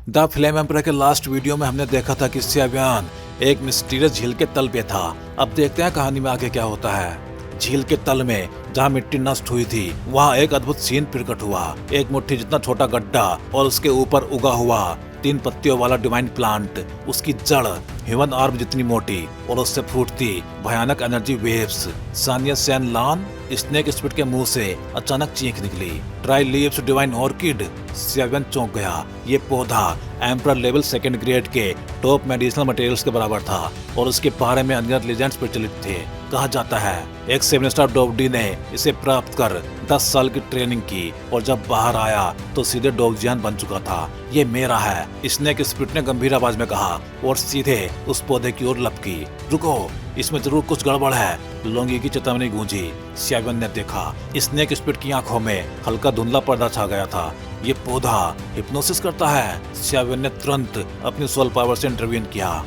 The flame emperor के last video में हमने देखा था कि स्यावियन एक मिस्टीरियस झील के तल पे था। अब देखते हैं कहानी में आगे क्या होता है। झील के तल में जहाँ मिट्टी नष्ट हुई थी वहाँ एक अद्भुत सीन प्रकट हुआ। एक मुट्ठी जितना छोटा गड्ढा और उसके ऊपर उगा हुआ 3 पत्तियों वाला डिवाइन प्लांट, उसकी जड़ ह्यूमन आर्म जितनी मोटी और उससे फूटती भयानक एनर्जी वेव्स। सानिया सैन लान स्नेक स्पिरिट के मुंह से अचानक चीख निकली, ट्राई लीव्स डिवाइन ऑर्किड। स्यावियन चौंक गया। ये पौधा एम्परर लेवल 2nd ग्रेड के टॉप मेडिसिनल मटेरियल्स के बराबर था और उसके बारे में अनगिनत लीजेंड्स प्रचलित थे। कहा जाता है एक 7 स्टार डॉगडी ने इसे प्राप्त कर 10 साल की ट्रेनिंग की और जब बाहर आया तो सीधे डॉगजियन बन चुका था। ये मेरा है, स्नेक स्पिरिट ने गंभीर आवाज में कहा और सीधे उस पौधे की ओर लपकी। रुको, इसमें जरूर कुछ गड़बड़ है, लोंगी की चेतावनी गूंजी। स्यावियन ने देखा स्नेक स्पिरिट की आंखों में हल्का धुंधला पर्दा छा गया था। ये पौधा हिप्नोसिस करता है। स्यावियन ने तुरंत अपनी सोल पावर से इंटरवीन किया।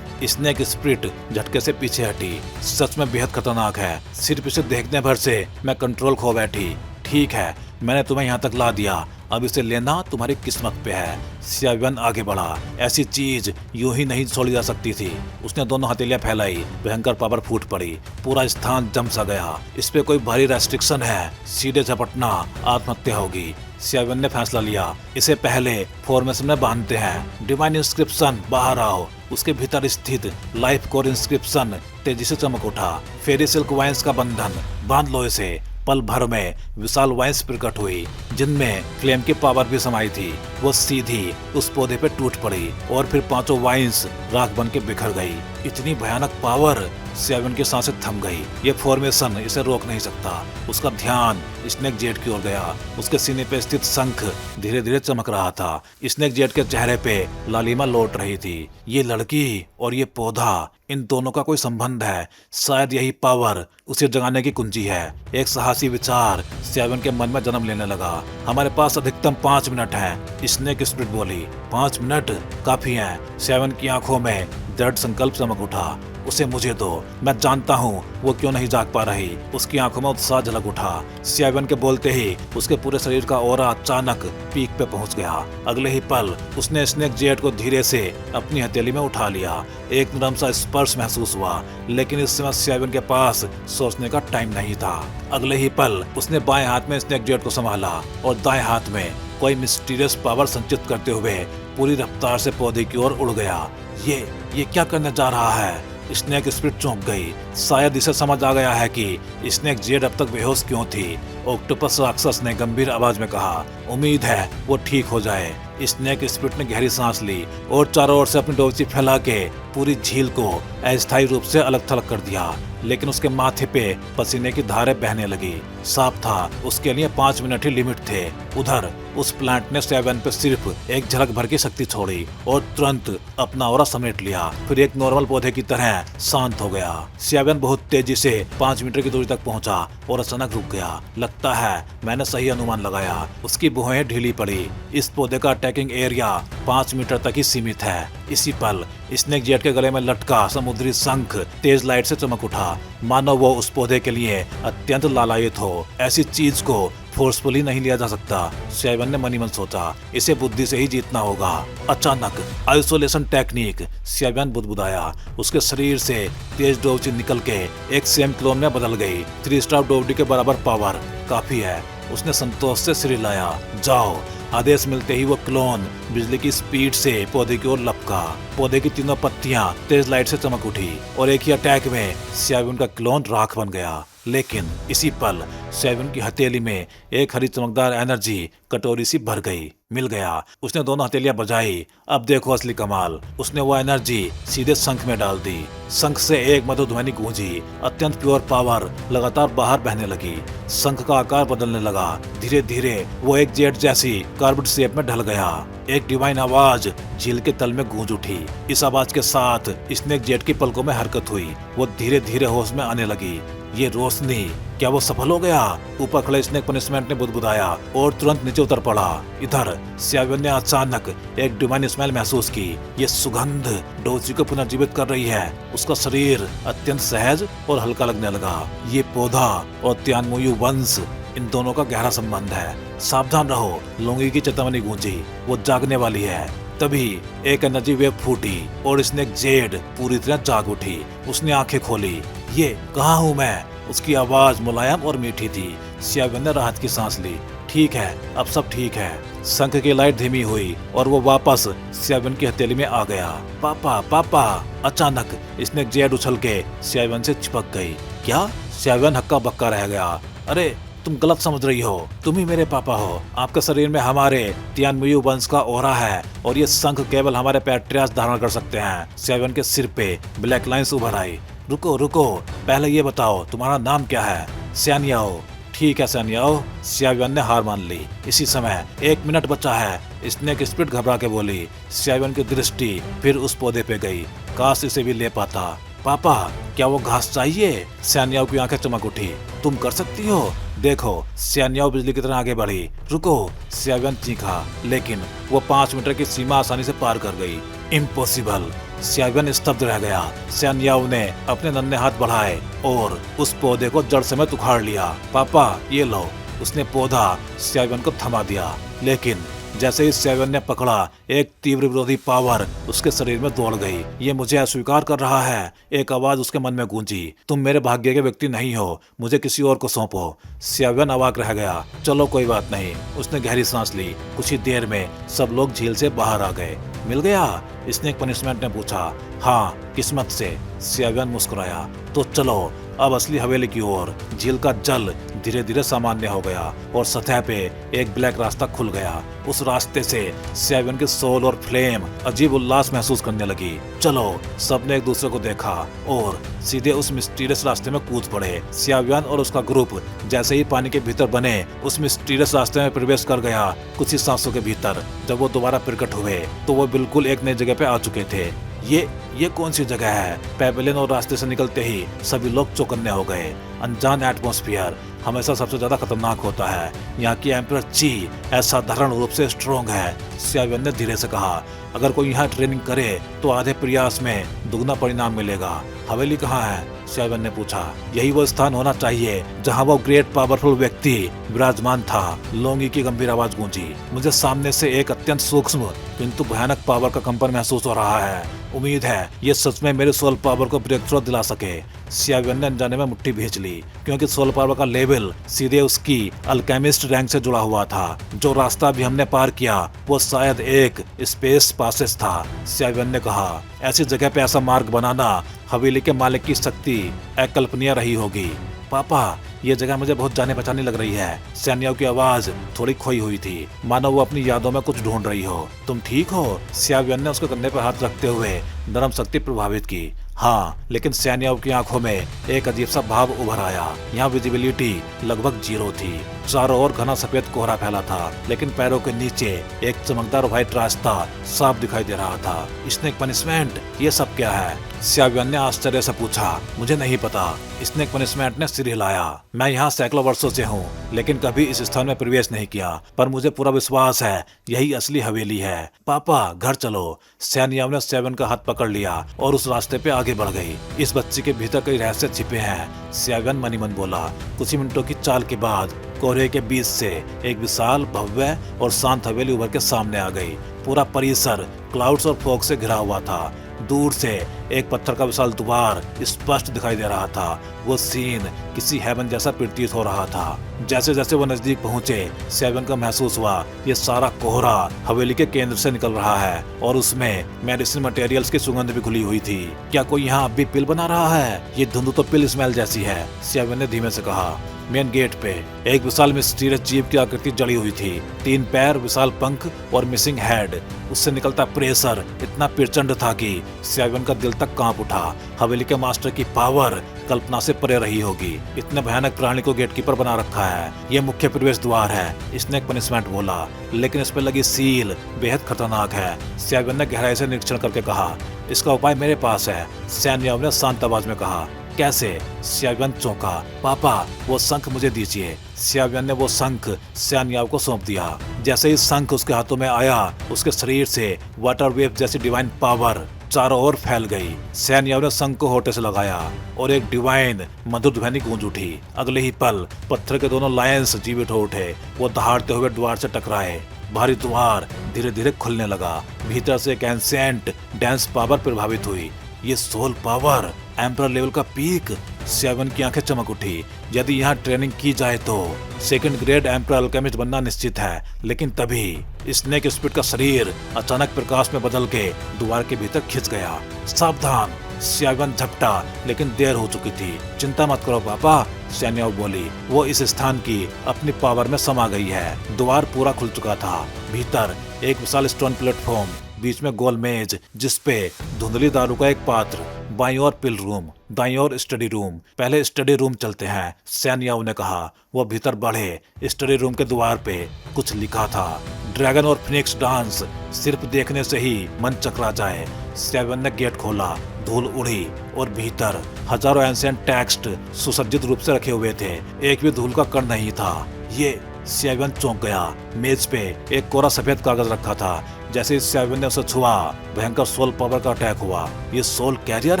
स्नेक स्पिरिट झटके से पीछे हटी। सच में बेहद खतरनाक है। सिर्फ इसे देखने भर से मैं कंट्रोल खो बैठी। ठीक है, मैंने तुम्हें यहाँ तक ला दिया, अब इसे लेना तुम्हारी किस्मत पे है। स्यावियन आगे बढ़ा। ऐसी चीज यूं ही नहीं छोड़ी जा सकती थी। उसने दोनों हथेलियां फैलाई, भयंकर पावर फूट पड़ी, पूरा स्थान जम सा गया। इस पे कोई भारी रेस्ट्रिक्शन है, सीधे झपटना आत्महत्या होगी। स्यावियन ने फैसला लिया, इसे पहले फॉर्मेशन में बांधते हैं। डिवाइन इंस्क्रिप्शन बाहर आओ। उसके भीतर स्थित लाइफ कोर इंस्क्रिप्शन तेजी से चमक उठा। फेरी सिल्क वाइन्स का बंधन, बांध लो इसे। पल भर में विशाल वाइन्स प्रकट हुई जिनमें फ्लेम की पावर भी समाई थी। वो सीधी उस पौधे पे टूट पड़ी और फिर 5 वाइन्स राख बन के बिखर गई। इतनी भयानक पावर, स्यावियन की सांसें थम गई। ये फॉर्मेशन इसे रोक नहीं सकता। उसका ध्यान स्नेक जेट की ओर गया। उसके सीने पे स्थित शंख धीरे धीरे चमक रहा था। स्नेक जेट के चेहरे पे लालिमा लौट रही थी। ये लड़की और ये पौधा, इन दोनों का कोई संबंध है। शायद यही पावर उसे जगाने की कुंजी है। एक साहसी विचार स्यावियन के मन में जन्म लेने लगा। हमारे पास अधिकतम 5 मिनट है, स्नेक स्पिरिट बोली। 5 मिनट काफी हैं। स्यावियन की आंखों में दृढ़ संकल्प चमक उठा। उसे मुझे दो, मैं जानता हूँ वो क्यों नहीं जाग पा रही। उसकी आंखों में उत्साह झलक उठा। स्यावियन के बोलते ही उसके पूरे शरीर का ऑरा अचानक पीक पे पहुंच गया। अगले ही पल उसने स्नेक जेट को धीरे से अपनी हथेली में उठा लिया। एक नरम सा स्पर्श महसूस हुआ, लेकिन इस समय स्यावियन के पास सोचने का टाइम नहीं था। अगले ही पल उसने बाएं हाथ में स्नेक जेट को संभाला और दाएं हाथ में कोई मिस्टीरियस पावर संचित करते हुए पूरी रफ्तार से पौधे की ओर उड़ गया। ये क्या करने जा रहा है? स्नेक स्पिरिट चौंक गई। शायद इसे समझ आ गया है कि स्नेक जेट अब तक बेहोश क्यों थी। ऑक्टोपस राक्षस ने गंभीर आवाज में कहा, उम्मीद है वो ठीक हो जाए। स्नेक स्पिरिट ने गहरी सांस ली और चारों ओर से अपनी डोरी फैला के पूरी झील को अस्थायी रूप से अलग थलग कर दिया। लेकिन उसके माथे पे पसीने की धारें बहने लगी। साफ था उसके लिए 5 मिनट ही लिमिट थे। उधर उस प्लांट ने स्यावियन पे सिर्फ एक झलक भर की शक्ति छोड़ी और तुरंत अपना ऑरा समेट लिया। फिर एक नॉर्मल पौधे की तरह शांत हो गया। स्यावियन बहुत तेजी से 5 मीटर की दूरी तक पहुंचा और अचानक रुक गया। लगता है मैंने सही अनुमान लगाया। उसकी भुएं ढीली पड़ी। इस पौधे का अटैकिंग एरिया 5 मीटर तक ही सीमित है। इसी पल स्नेक जेट के गले में लटका समुद्री शंख तेज लाइट से चमक उठा, मानो वो उस पौधे के लिए अत्यंत लालायित हो। ऐसी चीज को फोर्सफुली नहीं लिया जा सकता। स्यावियन ने मनी मन सोचा, इसे बुद्धि से ही जीतना होगा। अचानक आइसोलेशन टेक्निक, स्यावियन बुदबुदाया। उसके शरीर से तेज डोवची निकल के एक सेम क्लोन में बदल गई। 3 स्टार डोवडी के बराबर पावर काफी है। उसने संतोष से सिर हिलाया। जाओ। आदेश मिलते ही वो क्लोन बिजली की स्पीड से पौधे की ओर लपका। पौधे की तीनों पत्तियां तेज लाइट से चमक उठी और एक ही अटैक में स्यावियन का क्लोन राख बन गया। लेकिन इसी पल स्यावियन की हथेली में एक हरी चमकदार एनर्जी कटोरी सी भर गई। मिल गया। उसने दोनों हथेलियां बजाई। अब देखो असली कमाल। उसने वो एनर्जी सीधे शंख में डाल दी। शंख से एक मधुर ध्वनि गूंजी। अत्यंत प्योर पावर लगातार बाहर बहने लगी। शंख का आकार बदलने लगा। धीरे धीरे वो एक जेट जैसी कार्ब्ड शेप में ढल गया। एक डिवाइन आवाज झील के तल में गूंज उठी। इस आवाज के साथ स्नेक जेट की पलकों में हरकत हुई। वो धीरे धीरे होश में आने लगी। ये रोशनी, क्या वो सफल हो गया? ऊपर खड़े स्नेक पनिशमेंट ने बुदबुदाया और तुरंत नीचे उतर पड़ा। इधर स्यावियन ने अचानक एक डिवाइन स्मेल महसूस की। ये सुगंध डोजी को पुनर्जीवित कर रही है। उसका शरीर अत्यंत सहज और हल्का लगने लगा। ये पौधा और त्यानमुयु वंश, इन दोनों का गहरा संबंध है। सावधान रहो, लोंगी की चेतावनी गूंजी। वो जागने वाली है। तभी एक एनर्जी वेव फूटी और स्नेक जेड पूरी तरह जाग उठी। उसने आंखें खोली। ये कहाँ हूँ मैं? उसकी आवाज मुलायम और मीठी थी। सियावियन ने राहत की सांस ली। ठीक है, अब सब ठीक है। शंख की लाइट धीमी हुई और वो वापस सियावियन की हथेली में आ गया। पापा पापा। अचानक स्नेक जेड उछल के सियावियन से चिपक गई। क्या? सियावियन हक्का बक्का रह गया। अरे तुम गलत समझ रही हो, तुम ही मेरे पापा हो। आपके शरीर में हमारे तियानमुई वंश का ओरा है और ये शंख केवल हमारे पैट्रियार्च धारण कर सकते हैं। सियावियन के सिर पे ब्लैक लाइंस उभर आई। रुको रुको, पहले ये बताओ तुम्हारा नाम क्या है? सैनयाओ। ठीक है सैनयाओ। सियावियन ने हार मान ली। इसी समय 1 मिनट बचा है। स्नेक स्पिरिट घबरा के बोली। सियावियन की दृष्टि फिर उस पौधे पे गई। काश इसे भी ले पाता। पापा क्या वो घास चाहिए? सैनयाओ की आंखें चमक उठी। तुम कर सकती हो। देखो, सैनयाओ बिजली की तरह आगे बढ़ी। रुको, सियावियन चीखा, लेकिन वो 5 मीटर की सीमा आसानी से पार कर गई। इम्पॉसिबल। सियावियन स्तब्ध रह गया। सैनयाओ ने अपने नन्हे हाथ बढ़ाए और उस पौधे को जड़ समेत उखाड़ लिया। पापा ये लो। उसने पौधा सियावियन को थमा दिया, लेकिन जैसे ही सियावियन ने पकड़ा, एक तीव्र विरोधी पावर उसके शरीर में दौड़ गई। ये मुझे अस्वीकार कर रहा है। एक आवाज उसके मन में गूंजी। तुम मेरे भाग्य के व्यक्ति नहीं हो, मुझे किसी और को सौंपो। सियावियन अवाक रह गया। चलो कोई बात नहीं। उसने गहरी सांस ली। कुछ ही देर में सब लोग झील से बाहर आ गए। मिल गया? स्नेक पनिशमेंट ने पूछा। हाँ, किस्मत से। सियावियन मुस्कुराया। तो चलो अब असली हवेली की ओर। झील का जल धीरे धीरे सामान्य हो गया और सतह पे एक ब्लैक रास्ता खुल गया। उस रास्ते से सियावियन की सोल और फ्लेम अजीब उल्लास महसूस करने लगी। चलो, सबने एक दूसरे को देखा और सीधे उस मिस्टीरियस रास्ते में कूद पड़े। सियावियन और उसका ग्रुप जैसे ही पानी के भीतर बने, उस मिस्टीरियस रास्ते में प्रवेश कर गया। कुछ ही सांसों के भीतर जब वो दोबारा प्रकट हुए तो वो बिल्कुल एक नई जगह पे आ चुके थे। ये कौन सी जगह है? पेवेलियन और रास्ते से निकलते ही सभी लोग चौकन्ने हो गए। अनजान एटमॉस्फेयर हमेशा सबसे ज्यादा खतरनाक होता है। यहाँ की एम्परर ची असाधारण रूप से स्ट्रॉन्ग है। सियावियन ने धीरे से कहा। अगर कोई यहाँ ट्रेनिंग करे तो आधे प्रयास में दुगना परिणाम मिलेगा। हवेली कहाँ है? सियावियन ने पूछा। यही वो स्थान होना चाहिए जहाँ वो ग्रेट पावरफुल व्यक्ति विराजमान था। लोंगी की गंभीर आवाज गूंजी। मुझे सामने से एक अत्यंत सूक्ष्म किंतु भयानक पावर का कंपन महसूस हो रहा है। उम्मीद है ये सच में मेरे सोल पावर को ब्रेक थ्रू दिला सके। सियावियन ने अनजाने में मुट्ठी भींच ली, क्योंकि सोल पावर का लेवल सीधे उसकी अल्केमिस्ट रैंक से जुड़ा हुआ था। जो रास्ता भी हमने पार किया वो शायद एक स्पेस पासेस था। सियावियन ने कहा। ऐसी जगह पे ऐसा मार्ग बनाना हवेली के मालिक की शक्ति अकल्पनीय रही होगी। पापा ये जगह मुझे बहुत जाने पहचानी लग रही है। सैनयाओ की आवाज थोड़ी खोई हुई थी, मानो वो अपनी यादों में कुछ ढूंढ रही हो। तुम ठीक हो? सियावियन ने उसके कंधे पर हाथ रखते हुए नरम शक्ति प्रभावित की। हाँ, लेकिन सैनयाओ की आंखों में एक अजीब सा भाव उभर आया। यहाँ विजिबिलिटी लगभग 0 थी। चारों ओर घना सफेद कोहरा फैला था, लेकिन पैरों के नीचे एक चमकदार व्हाइट रास्ता साफ दिखाई दे रहा था। स्नेक पनिशमेंट, ये सब क्या है? सियावियन ने आश्चर्य से पूछा। मुझे नहीं पता। स्नेक पनिशमेंट ने सिर हिलाया। मैं यहाँ सैकड़ों वर्षों से हूँ, लेकिन कभी इस स्थान में प्रवेश नहीं किया, पर मुझे पूरा विश्वास है यही असली हवेली है। पापा घर चलो। सैनयाओ ने सियावियन का हाथ पकड़ लिया और उस रास्ते पे आगे बढ़ गई। इस बच्ची के भीतर कई रहस्य छिपे हैं, सियावियन मनी मन बोला। कुछ ही मिनटों की चाल के बाद कोहरे के बीच से एक विशाल, भव्य और शांत हवेली उभर के सामने आ गई। पूरा परिसर क्लाउड्स और फॉग से घिरा हुआ था। दूर से एक पत्थर का विशाल द्वार स्पष्ट दिखाई दे रहा था। वो सीन किसी हेवन जैसा प्रतीत हो रहा था। जैसे जैसे वो नजदीक पहुंचे, सियावियन का महसूस हुआ ये सारा कोहरा हवेली के केंद्र से निकल रहा है और उसमें मेडिसिन मटेरियल्स की सुगंध भी घुली हुई थी। क्या कोई यहाँ अब भी पिल बना रहा है? ये धुंध तो पिल स्मेल जैसी है, सियावियन ने धीमे से कहा। मेन गेट पे एक विशाल मिस्टीरियस जीव की आकृति जड़ी हुई थी। 3 पैर, विशाल पंख और मिसिंग हेड। उससे निकलता प्रेशर इतना प्रचंड था कि सियावियन का दिल तक कांप उठा। हवेली के मास्टर की पावर कल्पना से परे रही होगी। इतने भयानक प्राणी को गेटकीपर बना रखा है। ये मुख्य प्रवेश द्वार है, स्नेक पनिशमेंट बोला, लेकिन इस पर लगी सील बेहद खतरनाक है। सियावियन ने गहराई से निरीक्षण करके कहा। इसका उपाय मेरे पास है, सैनयाओ ने शांत आवाज में कहा। कैसे? सियावियन चौंका। पापा वो शंख मुझे दीजिए। सियावियन ने वो शंख सैनयाओ को सौंप दिया। जैसे ही शंख उसके हाथों में आया, उसके शरीर से वाटर वेव जैसी डिवाइन पावर चारों ओर फैल गई। सैनयाओ ने शंख को होठे से लगाया और एक डिवाइन मधुर ध्वनि गूंज उठी। अगले ही पल पत्थर के दोनों लायंस जीवित हो उठे। वो दहाड़ते हुए द्वार से टकराए। भारी द्वार धीरे धीरे खुलने लगा। भीतर से एक एंसेंट डांस पावर प्रभावित हुई। ये सोल पावर, एम्परर लेवल का पीक। सेवन की आंखें चमक उठी। यदि यहाँ ट्रेनिंग की जाए तो सेकंड ग्रेड एम्परर अल्केमिस्ट बनना निश्चित है। लेकिन तभी स्नेक स्पिरिट का शरीर अचानक प्रकाश में बदल के द्वार के भीतर खिंच गया। सावधान, सेवन झपटा, लेकिन देर हो चुकी थी। चिंता मत करो पापा, सैन्याओ बोली। वो इस स्थान की अपनी पावर में समा गई है। द्वार पूरा खुल चुका था। भीतर एक विशाल स्टोन प्लेटफॉर्म, बीच में गोल मेज जिसपे धुंधली दारू का एक पात्र, बाईं ओर पिल रूम, दाईं ओर स्टडी रूम। पहले स्टडी रूम चलते हैं, सैन्याओ ने कहा। वो भीतर बढ़े। स्टडी रूम के द्वार पे कुछ लिखा था, ड्रैगन और फिनिक्स डांस। सिर्फ देखने से ही मन चकरा जाए। सेवन ने गेट खोला। धूल उड़ी और भीतर हजारों एंशिएंट टेक्स्ट सुसज्जित रूप से रखे हुए थे। एक भी धूल का कण नहीं था। ये सेवन चौंक गया। मेज पे एक कोरा सफेद कागज रखा था। जैसे ही सेवन ने उसे छुआ, भयंकर सोल पावर का अटैक हुआ। ये सोल कैरियर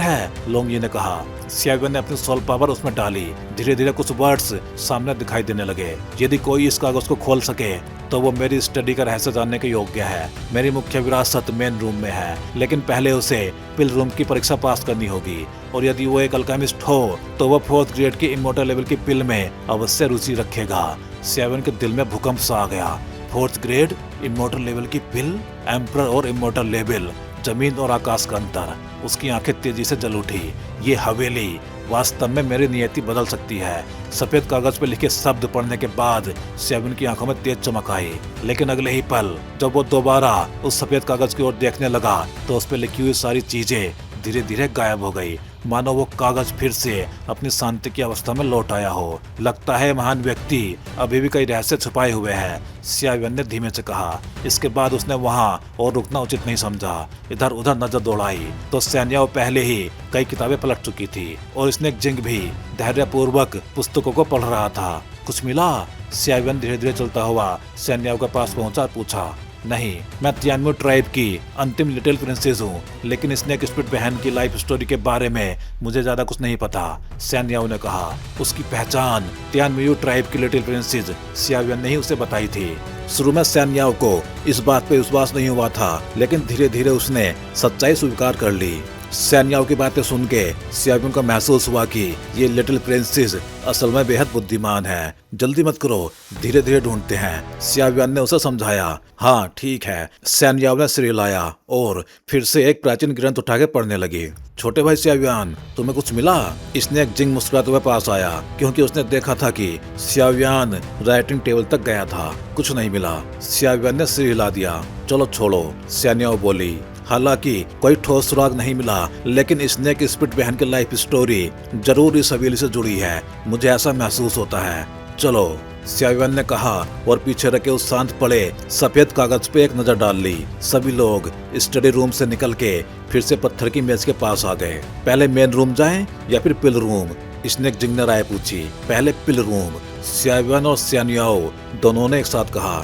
है, लोंगी ने कहा। सेवन ने अपनी सोल पावर उसमें डाली। धीरे धीरे कुछ वर्ड्स सामने दिखाई देने लगे। यदि कोई इस कागज को खोल सके तो वो मेरी स्टडी का रहस्य जानने के योग्य है। मेरी मुख्य विरासत मेन रूम में है, लेकिन पहले उसे पिल रूम की परीक्षा पास करनी होगी। और यदि वो एक अल्केमिस्ट हो तो वो 4th ग्रेड की इमोर्टल लेवल की पिल में अवश्य रुचि रखेगा। सेवन के दिल में भूकंप सा आ गया। 4th ग्रेड इमोर्टल लेवल की पिल, एम्परर और इमोर्टल लेवल, जमीन और आकाश का अंतर। उसकी आंखें तेजी से जल उठी। ये हवेली वास्तव में मेरी नियति बदल सकती है। सफेद कागज पर लिखे शब्द पढ़ने के बाद सेवन की आंखों में तेज चमक आई। लेकिन अगले ही पल जब वो दोबारा उस सफेद कागज की ओर देखने लगा तो उस पर लिखी हुई सारी चीजें धीरे धीरे गायब हो गई। मानो वो कागज फिर से अपनी शांति की अवस्था में लौट आया हो। लगता है महान व्यक्ति अभी भी कई रहस्य छुपाए हुए हैं, सेवन ने धीमे से कहा। इसके बाद उसने वहां और रुकना उचित नहीं समझा। इधर उधर नजर दौड़ाई तो सैन्याओ पहले ही कई किताबें पलट चुकी थी और स्नेक जिंग भी धैर्यपूर्वक पुस्तकों को पढ़ रहा था। कुछ मिला? सेवन धीरे धीरे चलता हुआ सैन्याओ के पास पहुंचा। पूछा, नहीं, मैं तियानमू ट्राइब की अंतिम लिटिल प्रिंसेस हूँ, लेकिन स्नेक स्पिरिट बहन की लाइफ स्टोरी के बारे में मुझे ज्यादा कुछ नहीं पता, सैन्याओ ने कहा। उसकी पहचान तियानमू ट्राइब की लिटिल प्रिंसेस सियावियन ने ही उसे बताई थी। शुरू में सैन्याओ को इस बात पे विश्वास नहीं हुआ था, लेकिन धीरे धीरे उसने सच्चाई स्वीकार कर ली। सैन्याओ की बातें सुन के सियावियन को महसूस हुआ कि ये लिटिल प्रिंसेस असल में बेहद बुद्धिमान है। जल्दी मत करो, धीरे धीरे ढूंढते हैं, सियावियन ने उसे समझाया। हाँ ठीक है, सैन्याओ ने सिर हिलाया और फिर से एक प्राचीन ग्रंथ उठा के पढ़ने लगी। छोटे भाई सियावियन, तुम्हें कुछ मिला? स्नेक जिंग मुस्कुराते हुए पास आया, क्योंकि उसने देखा था कि सियावियन राइटिंग टेबल तक गया था। कुछ नहीं मिला, सियावियन ने सिर हिला दिया। चलो छोड़ो, सैन्याओ बोली। हालांकि कोई ठोस सुराग नहीं मिला, लेकिन स्नेक स्पिरिट बहन की लाइफ स्टोरी जरूर इस हवेली से जुड़ी है, मुझे ऐसा महसूस होता है। चलो, सियावियन ने कहा और पीछे रखे उस शांत पड़े सफेद कागज पे एक नजर डाल ली। सभी लोग स्टडी रूम से निकल के फिर से पत्थर की मेज के पास आ गए। पहले मेन रूम जाएं या फिर पिल रूम? स्नेक जिंग ने राय पूछी। पहले पिल रूम, सियावियन और सैन्याओ दोनों ने एक साथ कहा।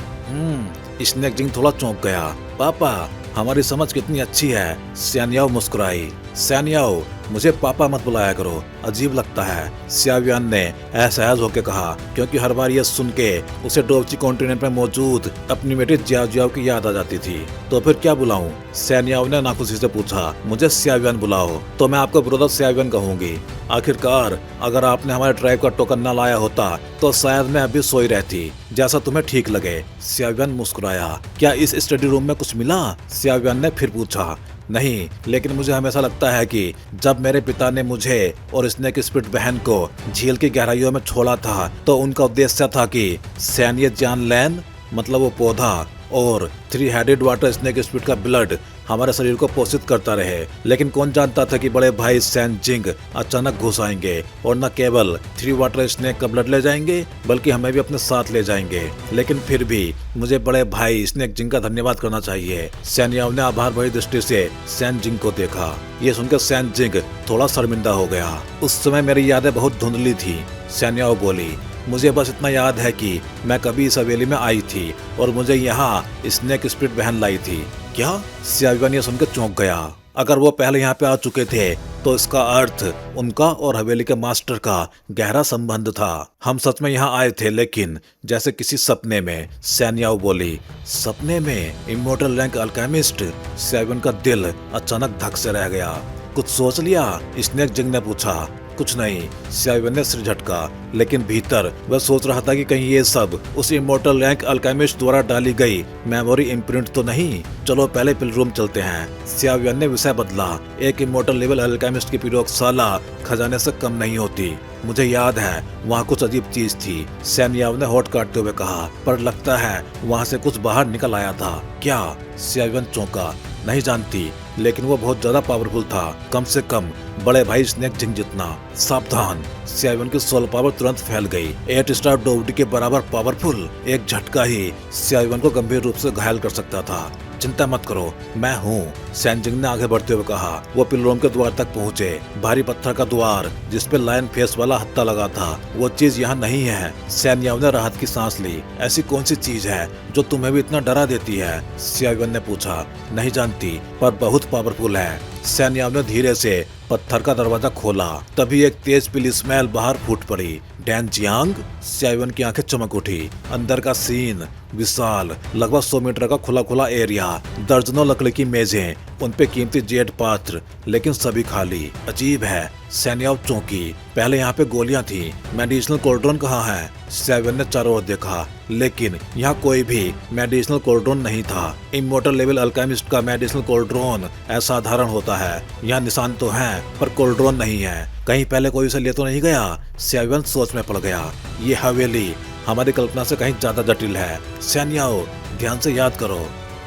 स्नेक जिंग थोड़ा चौंक गया। पापा, हमारी समझ कितनी अच्छी है, सैन्याओ मुस्कुराई। सैन्याओ, मुझे पापा मत बुलाया करो, अजीब लगता है, सियावियन ने एहसास होकर कहा, क्योंकि हर बार यह सुन के उसे डोबची कॉन्टिनेंट में मौजूद अपनी बेटी जियाओ की याद आ जाती थी। तो फिर क्या बुलाऊं? सैन्याओ ने नाखुशी से पूछा। मुझे सियावियन बुलाओ तो मैं आपको ब्रदर सियावियन कहूंगी। आखिरकार अगर आपने हमारे ट्राइब का टोकन न लाया होता तो शायद मैं अभी सोई रहती, जैसा तुम्हें ठीक लगे, सियावियन मुस्कुराया। क्या इस स्टडी रूम में कुछ मिला? सियावियन ने फिर पूछा। नहीं, लेकिन मुझे हमेशा लगता है कि जब मेरे पिता ने मुझे और स्नेक स्पिरिट बहन को झील की गहराइयों में छोड़ा था तो उनका उद्देश्य था कि सैन्य जान लैन, मतलब वो पौधा, और 3 हेडेड वाटर स्नेक स्पिरिट का ब्लड हमारे शरीर को पोषित करता रहे। लेकिन कौन जानता था कि बड़े भाई सैन जिंग अचानक घुस आएंगे और न केवल 3 वाटर स्नेक का ब्लड ले जाएंगे बल्कि हमें भी अपने साथ ले जाएंगे। लेकिन फिर भी मुझे बड़े भाई स्नेक जिंग का धन्यवाद करना चाहिए। सैन्याओ ने आभार भरी दृष्टि से सैन जिंग को देखा। ये सुनकर सैन जिंग थोड़ा शर्मिंदा हो गया। उस समय मेरी यादें बहुत धुंधली थी, सैन्याओ बोली। मुझे बस इतना याद है कि मैं कभी इस हवेली में आई थी और मुझे यहाँ स्नेक स्पिरिट बहन लाई थी। क्या? सियावियन ये सुनकर चौंक गया। अगर वो पहले यहाँ पे आ चुके थे तो इसका अर्थ उनका और हवेली के मास्टर का गहरा संबंध था। हम सच में यहाँ आए थे, लेकिन जैसे किसी सपने में, सैन याओ बोली। सपने में? Immortal rank alchemist? सेवन का दिल अचानक धक से रह गया। कुछ सोच लिया? स्नेक जिंग ने पूछा। कुछ नहीं, सेवन ने सिर झटका, लेकिन भीतर वह सोच रहा था कि कहीं ये सब उस इमोर्टल रैंक अल्केमिस्ट द्वारा डाली गई मेमोरी इम्प्रिंट तो नहीं। चलो पहले पिल रूम चलते हैं। सियावियन ने विषय बदला। एक इमोर्टल लेवल अल्केमिस्ट की प्रयोगशाला खजाने से कम नहीं होती। मुझे याद है वहाँ कुछ अजीब चीज थी, सैन याओ ने होठ काटते हुए कहा, पर लगता है वहाँ से कुछ बाहर निकल आया था। क्या? सियावियन चौंका। नहीं जानती, लेकिन वो बहुत ज्यादा पावरफुल था, कम से कम बड़े भाई स्नेक जिंग जितना। सावधान! सियावियन की सोल पावर तुरंत फैल गई। 8 स्टार डोवडी के बराबर पावरफुल। एक झटका ही सियावियन को गंभीर रूप से घायल कर सकता था। चिंता मत करो, मैं हूँ, सैन जिंग ने आगे बढ़ते हुए कहा। वो पिल रूम के द्वार तक पहुँचे। भारी पत्थर का द्वार जिसपे लायन फेस वाला हत्ता लगा था, वो चीज यहाँ नहीं है। सैन याओ ने राहत की सांस ली। ऐसी कौन सी चीज है जो तुम्हें भी इतना डरा देती है? सियावियन ने पूछा। नहीं जानती, पर बहुत पावरफुल है। सैन याओ ने धीरे से पत्थर का दरवाजा खोला। तभी एक तेज पीली स्मेल बाहर फूट पड़ी। Dan Jiang? सियावियन की आंखें चमक उठी। अंदर का सीन विशाल, लगभग 100 मीटर का खुला खुला एरिया, दर्जनों लकड़ी की मेजें, उन पे कीमती जेड पात्र, लेकिन सभी खाली। अजीब है, सैन याओ चौंकी। पहले यहाँ पे गोलियां थी। मेडिसिनल कोल्ड्रोन कहाँ है? सेवन ने चारों ओर देखा, लेकिन यहाँ कोई भी मेडिसिनल कोल्ड्रोन नहीं था। इमोर्टल लेवल अल्केमिस्ट का मेडिसिनल कोल्ड्रोन असाधारण होता है। यहाँ निशान तो हैं, पर कोल्ड्रोन नहीं है। कहीं पहले कोई उसे ले तो नहीं गया? सेवन सोच में पड़ गया। ये हवेली हमारी कल्पना से कहीं ज्यादा जटिल है। सैन याओ, ध्यान से याद करो।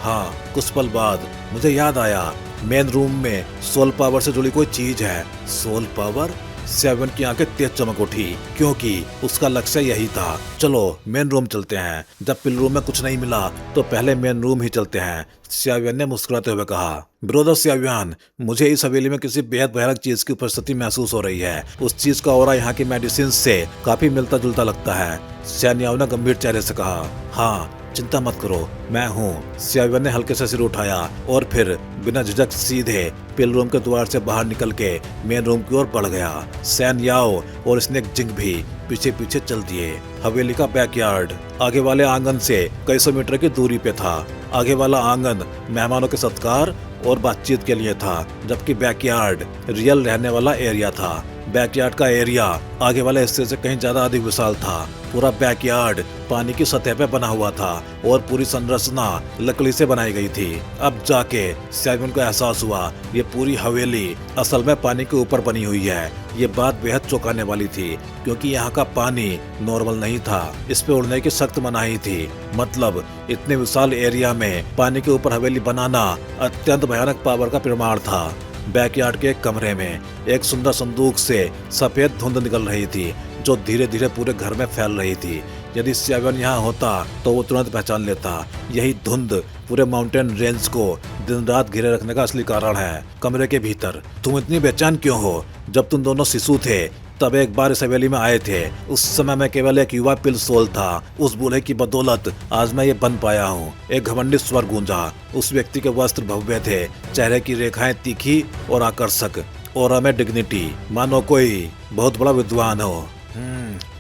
हाँ, कुछ पल बाद मुझे याद आया, मेन रूम में सोल पावर से जुड़ी कोई चीज है। Soul power? सेवन की आंखें तेज चमक उठी, क्योंकि उसका लक्ष्य यही था। चलो मेन रूम चलते हैं। जब पिल रूम में कुछ नहीं मिला तो पहले मेन रूम ही चलते हैं, सियावियन ने मुस्कुराते हुए कहा। ब्रोदर सियावियन, मुझे इस हवेली में किसी बेहद भयानक चीज की उपस्थिति महसूस हो रही है। उस चीज का ऑरा यहाँ की मेडिसिन से काफी मिलता जुलता लगता है। सैन याओ ने गंभीर चेहरे से कहा। हाँ, चिंता मत करो, मैं हूँ। सियावियन ने हल्के से सिर उठाया और फिर बिना झिझक सीधे पिल रूम के द्वार से बाहर निकल के मेन रूम की ओर बढ़ गया। सैन याओ और स्नेक जिंग भी पीछे पीछे चल दिए। हवेली का बैकयार्ड आगे वाले आंगन से कई सौ मीटर की दूरी पे था। आगे वाला आंगन मेहमानों के सत्कार और बातचीत के लिए था, जबकि बैकयार्ड रियल रहने वाला एरिया था। बैकयार्ड का एरिया आगे वाले हिस्से से कहीं ज्यादा अधिक विशाल था। पूरा बैकयार्ड पानी की सतह पे बना हुआ था और पूरी संरचना लकड़ी से बनाई गई थी। अब जाके सेवन को एहसास हुआ, ये पूरी हवेली असल में पानी के ऊपर बनी हुई है। ये बात बेहद चौंकाने वाली थी, क्योंकि यहाँ का पानी नॉर्मल नहीं था। इस पे उड़ने की सख्त मनाही थी। मतलब इतने विशाल एरिया में पानी के ऊपर हवेली बनाना अत्यंत भयानक पावर का प्रमाण था। बैकयार्ड के एक कमरे में एक सुंदर संदूक से सफेद धुंध निकल रही थी, जो धीरे धीरे पूरे घर में फैल रही थी। यदि सेवन यहाँ होता तो वो तुरंत पहचान लेता। यही धुंध पूरे माउंटेन रेंज को दिन रात घेरे रखने का असली कारण है। कमरे के भीतर तुम इतनी बेचैन क्यों हो? जब तुम दोनों शिशु थे तब एक बार इस हवेली में आए थे। उस समय मैं केवल एक युवा पिल सोल था। उस बूढ़े की बदौलत आज मैं ये बन पाया हूँ। एक घमंडी स्वर गूंजा। उस व्यक्ति के वस्त्र भव्य थे, चेहरे की रेखाएं तीखी और आकर्षक, और में डिग्निटी, मानो कोई बहुत बड़ा विद्वान हो।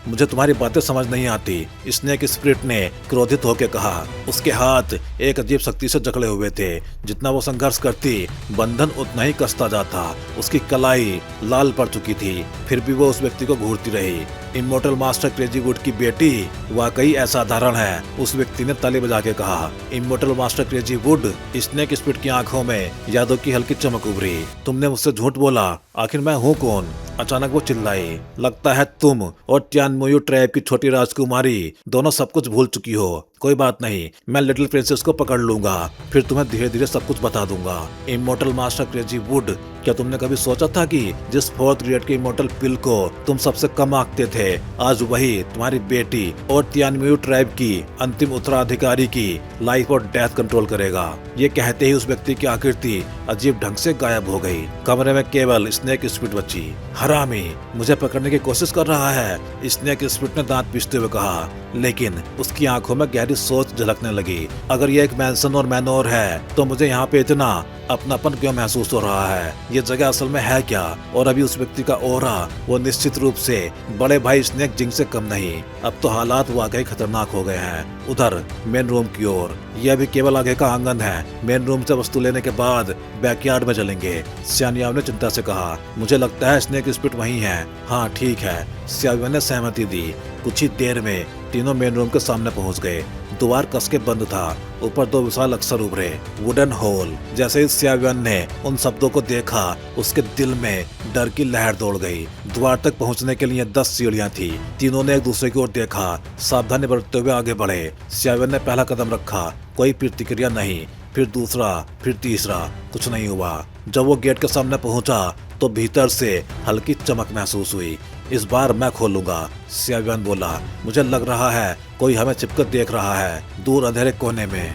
मुझे तुम्हारी बातें समझ नहीं आती, स्नेक स्पिरिट ने क्रोधित होकर कहा। उसके हाथ एक अजीब शक्ति से जकड़े हुए थे। जितना वो संघर्ष करती, बंधन उतना ही कसता जाता। उसकी कलाई लाल पड़ चुकी थी, फिर भी वो उस व्यक्ति को घूरती रही। इमोर्टल मास्टर क्रेजी वुड की बेटी वाकई असाधारण है, उस व्यक्ति ने ताली बजा के कहा। Immortal master crazy would? Snake spirit की आंखों में यादों की हल्की चमक उभरी। तुमने मुझसे झूठ बोला, आखिर मैं हूँ कौन? अचानक वो चिल्लाई। लगता है तुम और टियानमुई ट्राइब की छोटी राजकुमारी दोनों सब कुछ भूल चुकी हो। कोई बात नहीं, मैं लिटिल प्रिंसेस को पकड़ लूंगा, फिर तुम्हें धीरे धीरे सब कुछ बता दूंगा। इमोर्टल मास्टर क्रेजी वुड, क्या तुमने कभी सोचा था कि जिस 4th ग्रेड के इमोर्टल पिल को तुम सबसे कम आंकते थे, आज वही तुम्हारी बेटी और टियानमुई ट्राइब की अंतिम उत्तराधिकारी की लाइफ और डेथ कंट्रोल करेगा? ये कहते ही उस व्यक्ति की आकृति अजीब ढंग से गायब हो गई। कमरे में केवल स्नेक स्पिरिट बची। हरामी, मुझे पकड़ने की कोशिश कर रहा है, स्नेक स्पिरिट ने दांत पीसते हुए कहा। लेकिन उसकी आंखों में गहरी सोच झलकने लगी। अगर ये एक मैंसन और मैनोर है तो मुझे यहाँ पे इतना अपनापन क्यों महसूस हो रहा है, ये जगह असल में है क्या। और अभी उस व्यक्ति का ऑरा वो निश्चित रूप से बड़े भाई स्नेक जिंग से कम नहीं। अब तो हालात वाकई खतरनाक हो गए हैं। उधर मेन रूम की ओर, यह भी केवल आगे का आंगन है। मेन रूम से वस्तु लेने के बाद बैकयार्ड में चलेंगे, सियानियाव ने चिंता से कहा। मुझे लगता है स्नेक स्पिरिट वहीं है। हाँ ठीक है, सियावियान ने सहमति दी। कुछ ही देर में तीनों मेन रूम के सामने पहुंच गए। द्वार कस के बंद था, ऊपर दो विशाल अक्षर उभरे, वुडन होल। जैसे ही सियावियान ने उन शब्दों को देखा, उसके दिल में डर की लहर दौड़ गई। द्वार तक पहुंचने के लिए 10 सीढ़ियां थी। तीनों ने एक दूसरे की ओर देखा, सावधानी बरतते हुए आगे बढ़े। सियावियान ने पहला कदम रखा, कोई प्रतिक्रिया नहीं। फिर दूसरा, फिर तीसरा, कुछ नहीं हुआ। जब वो गेट के सामने पहुंचा तो भीतर से हल्की चमक महसूस हुई। इस बार मैं खोलूंगा, सियावियान बोला। मुझे लग रहा है कोई हमें छिपकर देख रहा है, दूर अंधेरे कोने में।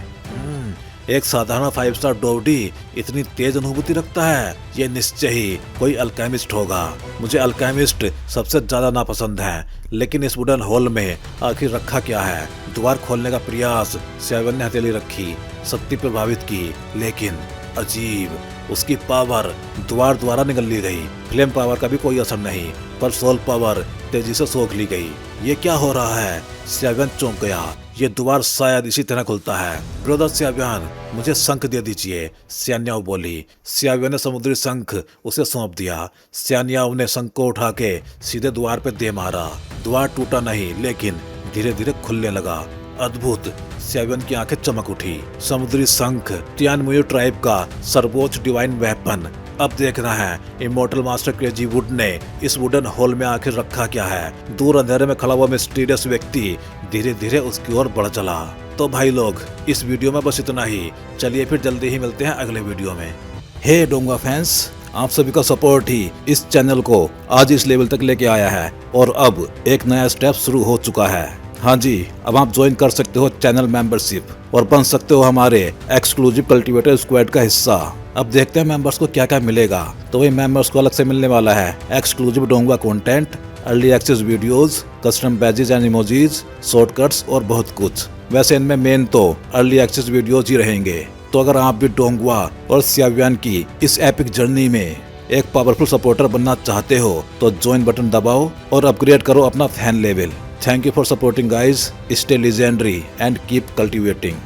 एक साधारण 5 स्टार डोवडी इतनी तेज अनुभूति रखता है, ये निश्चय ही कोई अल्केमिस्ट होगा। मुझे अल्केमिस्ट सबसे ज्यादा नापसंद है, लेकिन इस वुडन हॉल में आखिर रखा क्या है। द्वार खोलने का प्रयास, सियावियान ने हथेली रखी, शक्ति प्रभावित की, लेकिन अजीब, उसकी पावर द्वार द्वारा निगल ली गई। फ्लेम पावर का भी कोई असर नहीं, पर सोल पावर तेजी से सोख ली गई। ये क्या हो रहा है, सियावियान चौंक गया। ये द्वार शायद इसी तरह खुलता है। ब्रदर सियावियान, मुझे शंख दे दीजिए, सियानियाव बोली। सियावियान ने समुद्री शंख उसे सौंप दिया। सियानियाव ने शंख को उठा के सीधे द्वार पे दे मारा। द्वार टूटा नहीं, लेकिन धीरे धीरे खुलने लगा। अद्भुत, सियावियान की आंखें चमक उठी। समुद्री शंख, तियानमुई ट्राइब का सर्वोच्च डिवाइन वेपन। अब देखना है इमोर्टल मास्टर क्रेजी वुड ने इस वुडन हॉल में आखिर रखा क्या है। दूर अंधेरे में खड़ा हुआ मिस्टीरियस व्यक्ति धीरे धीरे उसकी ओर बढ़ चला। तो भाई लोग, इस वीडियो में बस इतना ही। चलिए फिर जल्दी ही मिलते हैं अगले वीडियो में। हे डोंगा फैंस, आप सभी का सपोर्ट ही इस चैनल को आज इस लेवल तक लेके आया है, और अब एक नया स्टेप शुरू हो चुका है। हाँ जी, अब आप ज्वाइन कर सकते हो चैनल मेंबरशिप और बन सकते हो हमारे एक्सक्लूसिव कल्टीवेटर स्क्वाड का हिस्सा। अब देखते हैं मेंबर्स को क्या क्या मिलेगा। तो वही मेंबर्स को अलग से मिलने वाला है एक्सक्लूसिव डोंगा content, early access videos, custom badges and emojis, shortcuts और बहुत कुछ। वैसे इनमें मेन तो अर्ली एक्सेस वीडियोज ही रहेंगे। तो अगर आप भी डोंगवा और सियावियान की इस एपिक जर्नी में एक पावरफुल सपोर्टर बनना चाहते हो तो ज्वाइन बटन दबाओ और अपग्रेड करो अपना fan level. Thank you for supporting guys. Stay legendary and keep cultivating.